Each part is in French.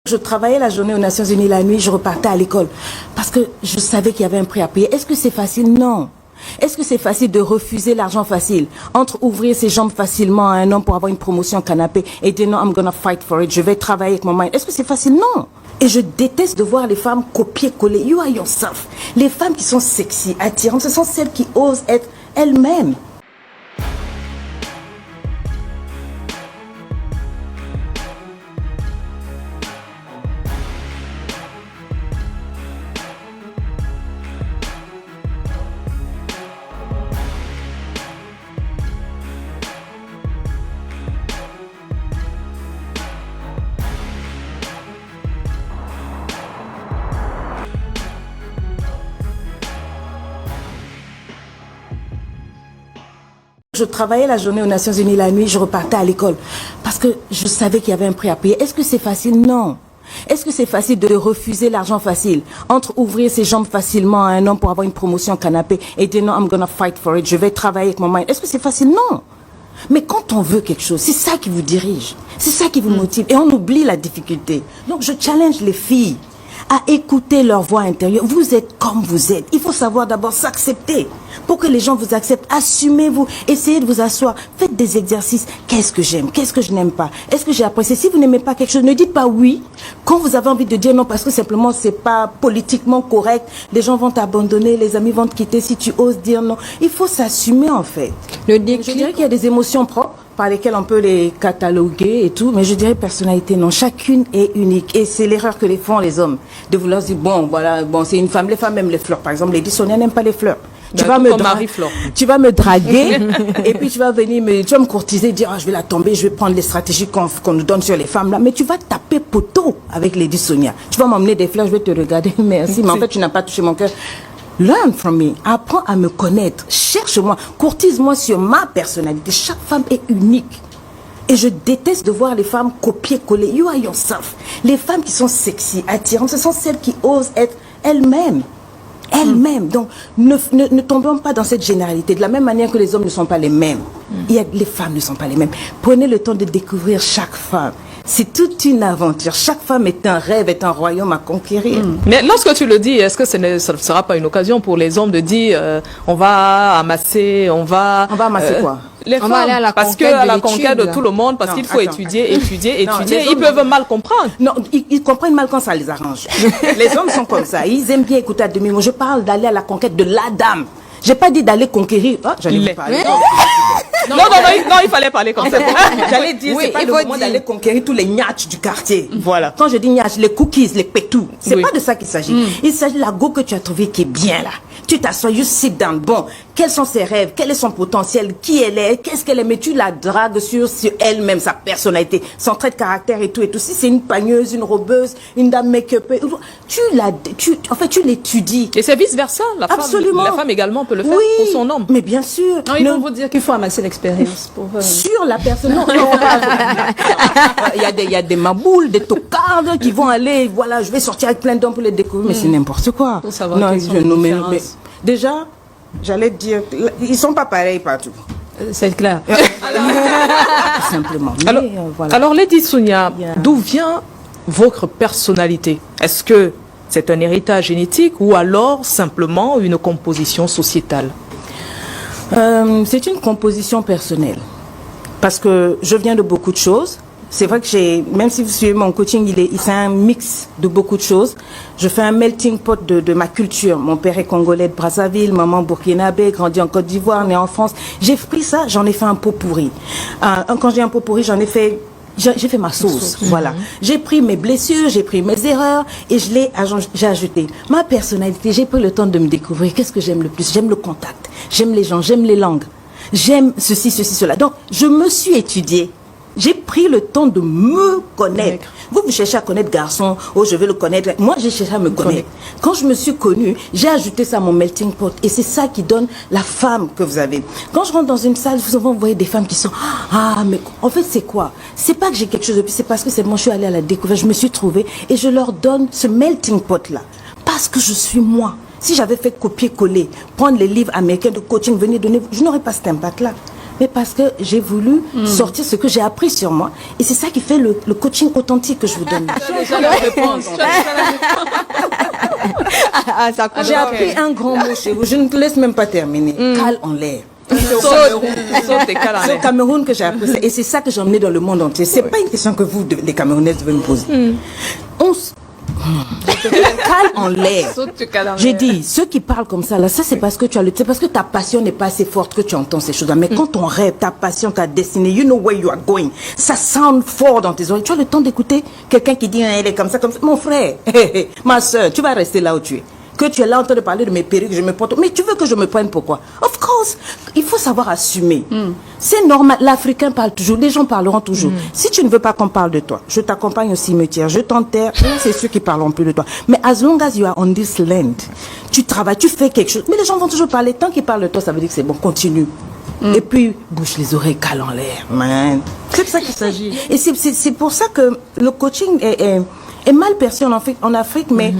Je travaillais la journée aux Nations Unies, la nuit, je repartais à l'école. Parce que je savais qu'il y avait un prix à payer. Est-ce que c'est facile? Non. Est-ce que c'est facile de refuser l'argent facile? Entre ouvrir ses jambes facilement à un homme pour avoir une promotion canapé et dire non, I'm gonna fight for it, je vais travailler avec mon mind. Est-ce que c'est facile? Non. Et je déteste de voir les femmes copier-coller. You are yourself. Les femmes qui sont sexy, attirantes, ce sont celles qui osent être elles-mêmes. Je travaillais la journée aux Nations Unies, la nuit, je repartais à l'école. Parce que je savais qu'il y avait un prix à payer. Est-ce que c'est facile? Non. Est-ce que c'est facile de refuser l'argent facile? Entre ouvrir ses jambes facilement à un homme pour avoir une promotion canapé et dire non, I'm gonna fight for it, je vais travailler avec mon mind. Est-ce que c'est facile? Non. Mais quand on veut quelque chose, c'est ça qui vous dirige. C'est ça qui vous motive. Et on oublie la difficulté. Donc je challenge les filles à écouter leur voix intérieure. Vous êtes comme vous êtes. Il faut savoir d'abord s'accepter. Pour que les gens vous acceptent, assumez-vous. Essayez de vous asseoir. Faites des exercices. Qu'est-ce que j'aime? Qu'est-ce que je n'aime pas? Est-ce que j'ai apprécié? Si vous n'aimez pas quelque chose, ne dites pas oui. Quand vous avez envie de dire non, parce que simplement c'est pas politiquement correct, les gens vont t'abandonner, les amis vont te quitter si tu oses dire non. Il faut s'assumer en fait. Je dirais qu'il y a des émotions propres par lesquelles on peut les cataloguer et tout, mais je dirais personnalité, non. Chacune est unique. Et c'est l'erreur que les font les hommes. De vouloir se dire, bon, voilà, bon, c'est une femme. Les femmes aiment les fleurs. Par exemple, Lady Sonia n'aime pas les fleurs. Tu vas me draguer et puis tu vas venir tu vas me courtiser, dire, je vais la tomber, je vais prendre les stratégies qu'on nous donne sur les femmes là. Mais tu vas taper poteau avec Lady Sonia. Tu vas m'emmener des fleurs, je vais te regarder, merci, mais en fait, tu n'as pas touché mon cœur. Learn from me. Apprends à me connaître. Cherche-moi. Courtise-moi sur ma personnalité. Chaque femme est unique. Et je déteste de voir les femmes copier-coller. You are yourself. Les femmes qui sont sexy, attirantes, ce sont celles qui osent être elles-mêmes. Elles-mêmes. Donc, ne tombons pas dans cette généralité. De la même manière que les hommes ne sont pas les mêmes. Les femmes ne sont pas les mêmes. Prenez le temps de découvrir chaque femme. C'est toute une aventure. Chaque femme est un rêve, est un royaume à conquérir. Mais lorsque tu le dis, est-ce que ça ne sera pas une occasion pour les hommes de dire on va amasser, on va amasser quoi? Les femmes, va aller à la parce que à la conquête de tout le monde, parce qu'il faut étudier. Non, ils peuvent mal comprendre. Non, ils comprennent mal quand ça les arrange. Les hommes sont comme ça. Ils aiment bien écouter à demi-mot. Je parle d'aller à la conquête de la dame. J'ai pas dit d'aller conquérir. J'allais vous parler. Non, il fallait parler comme ça. J'allais dire, c'est pas le moment d'aller conquérir tous les gnatchs du quartier. Voilà. Quand je dis gnatch, les cookies, les pétous, c'est pas de ça qu'il s'agit. Il s'agit de la go que tu as trouvé qui est bien là. Tu t'assois, you sit down. Bon, quels sont ses rêves? Quel est son potentiel? Qui elle est? Qu'est-ce qu'elle aime? Mais tu la dragues sur elle-même, sa personnalité, son trait de caractère et tout. Si c'est une pagneuse, une robeuse, une dame make-up, en fait, tu l'étudies. Et c'est vice-versa. Absolument. La femme également peut le faire pour son homme. Mais bien sûr. Non, ils vont vous dire qu'il faut amasser l'expérience pour... Sur la personne. Non, il y a des maboules, des tocardes qui vont aller, voilà, je vais sortir avec plein d'hommes pour les découvrir, mais c'est n'importe quoi. Pour savoir mais déjà, j'allais te dire, ils sont pas pareils partout. C'est clair. Simplement. Alors, Lady Sonia, d'où vient votre personnalité? Est-ce que c'est un héritage génétique ou alors simplement une composition sociétale? C'est une composition personnelle. Parce que je viens de beaucoup de choses. C'est vrai que même si vous suivez mon coaching, c'est un mix de beaucoup de choses. Je fais un melting pot de ma culture. Mon père est congolais de Brazzaville, maman burkinabé, grandi en Côte d'Ivoire, né en France. J'ai pris ça, j'en ai fait un pot pourri. Quand j'ai un pot pourri, j'ai fait ma sauce. Voilà. J'ai pris mes blessures, j'ai pris mes erreurs et j'ai ajouté ma personnalité. J'ai pris le temps de me découvrir. Qu'est-ce que j'aime le plus? J'aime le contact. J'aime les gens, j'aime les langues. J'aime ceci, cela. Donc, je me suis étudiée. J'ai pris le temps de me connaître. Vous cherchez à connaître garçon, je vais le connaître. Moi, j'ai cherché à me connaître. Quand je me suis connue, j'ai ajouté ça à mon melting pot. Et c'est ça qui donne la femme que vous avez. Quand je rentre dans une salle, vous voyez des femmes qui sont, mais en fait, c'est quoi? C'est pas que j'ai quelque chose de plus, c'est parce que c'est moi, je suis allée à la découverte, je me suis trouvée et je leur donne ce melting pot-là. Parce que je suis moi. Si j'avais fait copier-coller, prendre les livres américains de coaching, venir donner, je n'aurais pas cet impact-là. mais parce que j'ai voulu sortir ce que j'ai appris sur moi. Et c'est ça qui fait le coaching authentique que je vous donne. J'ai appris un grand mot chez vous. Je ne te laisse même pas terminer. Cale en l'air. C'est au Cameroun que j'ai appris ça. Et c'est ça que j'ai emmené dans le monde entier. C'est pas une question que vous, les Camerounaises, devez me poser. Cale en l'air. J'ai dit, ceux qui parlent comme ça, là, ça c'est parce que c'est parce que ta passion n'est pas assez forte que tu entends ces choses-là. Mais quand ton rêve, ta passion, ta destinée, you know where you are going, ça sound fort dans tes oreilles. Tu as le temps d'écouter quelqu'un qui dit, elle est comme ça, comme ça. Mon frère, ma soeur, tu vas rester là où tu es. Que tu es là en train de parler de mes perruques, je me porte. Mais tu veux que je me prenne pourquoi? Of course, il faut savoir assumer. C'est normal. L'Africain parle toujours, les gens parleront toujours. Si tu ne veux pas qu'on parle de toi, je t'accompagne au cimetière, je t'enterre. Là, c'est ceux qui parleront plus de toi. Mais as long as you are on this land, tu travailles, tu fais quelque chose. Mais les gens vont toujours parler. Tant qu'ils parlent de toi, ça veut dire que c'est bon. Continue. Et puis bouche les oreilles, cale en l'air, man. C'est de ça qu'il s'agit. Et c'est pour ça que le coaching est mal perçu en Afrique, mais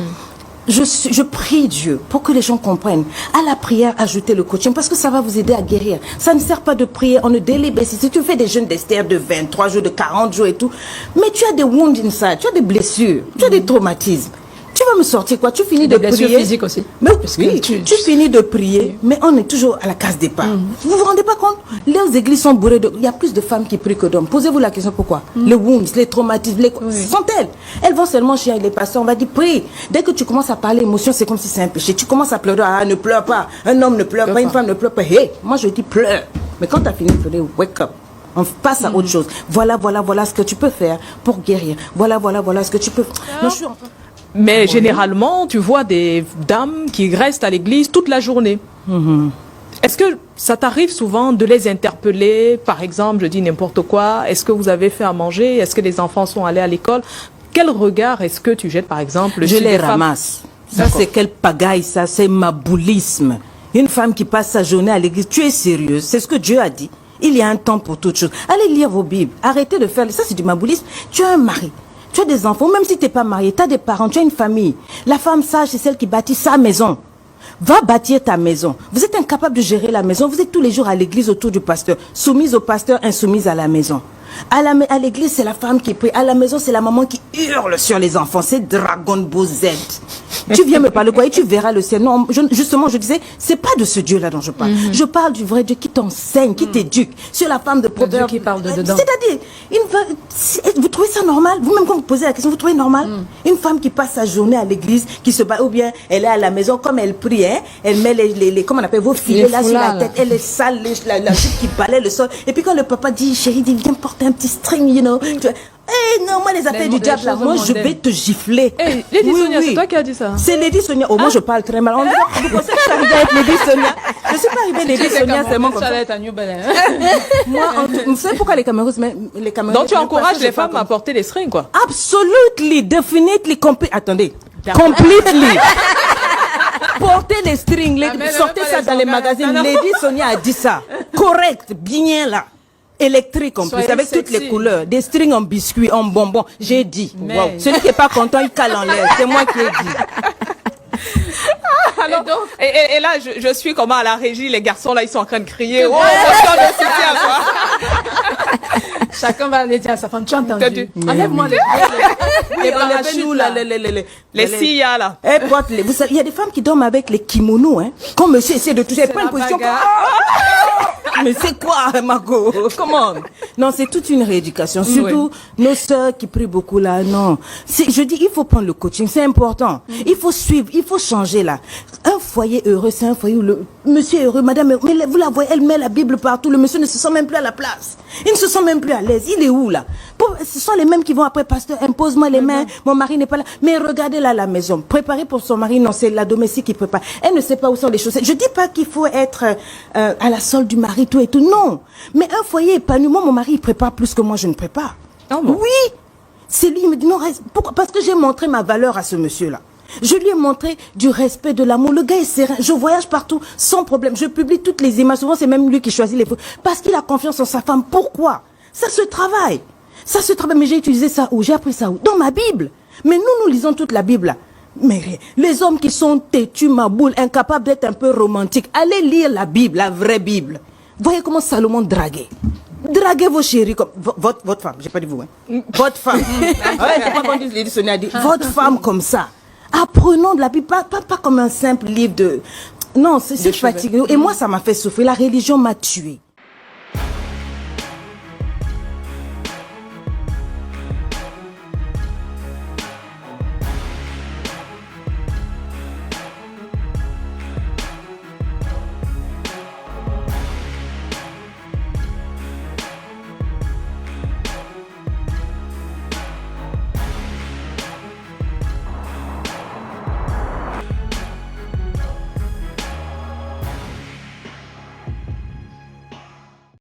je prie Dieu pour que les gens comprennent. À la prière, ajoutez le coaching parce que ça va vous aider à guérir. Ça ne sert pas de prier on a daily basis. Si tu fais des jeûnes d'Esther de 23 jours, de 40 jours et tout, mais tu as des wounds inside, tu as des blessures, tu as des traumatismes. Tu vas me sortir quoi? Tu finis de prier. Des physiques aussi. Mais oui, tu finis de prier, mais on est toujours à la case départ. Vous vous rendez pas compte? Les églises sont bourrées de... Il y a plus de femmes qui prient que d'hommes. Posez-vous la question pourquoi? Les wounds, les traumatismes, sont-elles? Elles vont seulement chez les pasteurs, on va dire prie. Dès que tu commences à parler émotion, c'est comme si c'est un péché. Tu commences à pleurer, ah, ne pleure pas. Un homme ne pleure pas, une femme ne pleure pas. Hey, moi je dis pleure. Mais quand tu as fini de pleurer, wake up. On passe à autre chose. Voilà ce que tu peux faire pour guérir. Voilà ce que tu peux... Non, je suis en train... Mais généralement, tu vois des dames qui restent à l'église toute la journée. Est-ce que ça t'arrive souvent de les interpeller? Par exemple, je dis n'importe quoi. Est-ce que vous avez fait à manger? Est-ce que les enfants sont allés à l'école? Quel regard est-ce que tu jettes, par exemple, Je les ramasse. Ça, c'est quelle pagaille, ça. C'est maboulisme. Une femme qui passe sa journée à l'église, tu es sérieuse? C'est ce que Dieu a dit. Il y a un temps pour toute chose. Allez lire vos Bibles. Arrêtez de faire... Ça, c'est du maboulisme. Tu as un mari. Tu as des enfants, même si tu n'es pas marié, tu as des parents, tu as une famille. La femme sage, c'est celle qui bâtit sa maison. Va bâtir ta maison. Vous êtes incapable de gérer la maison. Vous êtes tous les jours à l'église autour du pasteur. Soumise au pasteur, insoumise à la maison. À l'église, c'est la femme qui prie. À la maison, c'est la maman qui hurle sur les enfants. C'est Dragon Ball Z. Tu viens me parler quoi et tu verras le ciel. Non, justement, je disais, c'est pas de ce Dieu-là dont je parle. Je parle du vrai Dieu qui t'enseigne, qui t'éduque. Sur la femme de Proverbe. Dieu qui parle de dedans. C'est-à-dire, vous trouvez ça normal? Vous-même, quand vous posez la question, vous trouvez normal? Une femme qui passe sa journée à l'église, qui se bat, ou bien elle est à la maison, comme elle prie, hein, elle met comment on appelle, vos filets là sur la tête, elle est sale, la jupe qui balaie le sol. Et puis quand le papa dit, chérie, viens porter un petit string, you know. Non, moi, les affaires du diable, là, moi, je vais te gifler. Hey, Lady Sonia, c'est toi qui as dit ça? C'est Lady Sonia. Oh, moi, je parle très mal. Vous pensez que je suis arrivée avec Lady Sonia? Je ne suis pas arrivée Lady Sonia, c'est moi comme ça. Moi, vous savez pourquoi les Camerounais... Donc, tu encourages les femmes à porter des strings, quoi? Absolutely, definitely, attendez. Completely. Portez les strings, sortez ça dans les magazines. Lady Sonia a dit ça. Correct, bien là. Électrique en plus, avec toutes les couleurs, des strings en biscuits, en bonbons. J'ai dit, wow. Celui qui n'est pas content, il cale en l'air. C'est moi qui ai dit. Alors, et là, je suis comment à la régie, les garçons là, ils sont en train de crier. Oh, motion de soutien, quoi. Chacun va aller dire à sa femme, tu as entendu? Enlève-moi les sillas là. Vous savez, il y a des femmes qui dorment avec les kimonos, hein. Quand monsieur essaie de toucher, elle prend une position. Mais c'est quoi, Margot? Comment? Non, c'est toute une rééducation. Surtout nos sœurs qui prient beaucoup là. Non. Je dis, il faut prendre le coaching. C'est important. Il faut suivre. Il faut changer là. Un foyer heureux, c'est un foyer où le monsieur est heureux, madame est heureux. Mais vous la voyez, elle met la Bible partout. Le monsieur ne se sent même plus à la place. Il ne se sent même plus à l'aise. Il est où là? Ce sont les mêmes qui vont après, pasteur, impose-moi les mains. Mon mari n'est pas là. Mais regardez là la maison. Préparer pour son mari. Non, c'est la domestique qui prépare. Elle ne sait pas où sont les chaussettes. Je dis pas qu'il faut être à la solde du mari, tout et tout. Non. Mais un foyer épanoui. Moi, mon mari, il prépare plus que moi, je ne prépare. Oh bon. Oui. C'est lui, il me dit non, reste. Pourquoi? Parce que j'ai montré ma valeur à ce monsieur-là. Je lui ai montré du respect, de l'amour. Le gars est serein. Je voyage partout sans problème. Je publie toutes les images. Souvent, c'est même lui qui choisit les photos. Parce qu'il a confiance en sa femme. Pourquoi? Ça se travaille. Ça se travaille. Mais j'ai utilisé ça où? J'ai appris ça où? Dans ma Bible. Mais nous lisons toute la Bible là. Mais les hommes qui sont têtus, ma boule, incapables d'être un peu romantiques, allez lire la Bible, la vraie Bible. Voyez comment Salomon draguait. Draguez vos chéris comme votre femme, j'ai pas dit vous, hein. Votre femme. Ouais, pas qu'on dise Lady Sonia a dit votre femme comme ça. Apprenons de la Bible, pas comme un simple livre de. Non, c'est fatigué. Et moi, ça m'a fait souffrir. La religion m'a tué.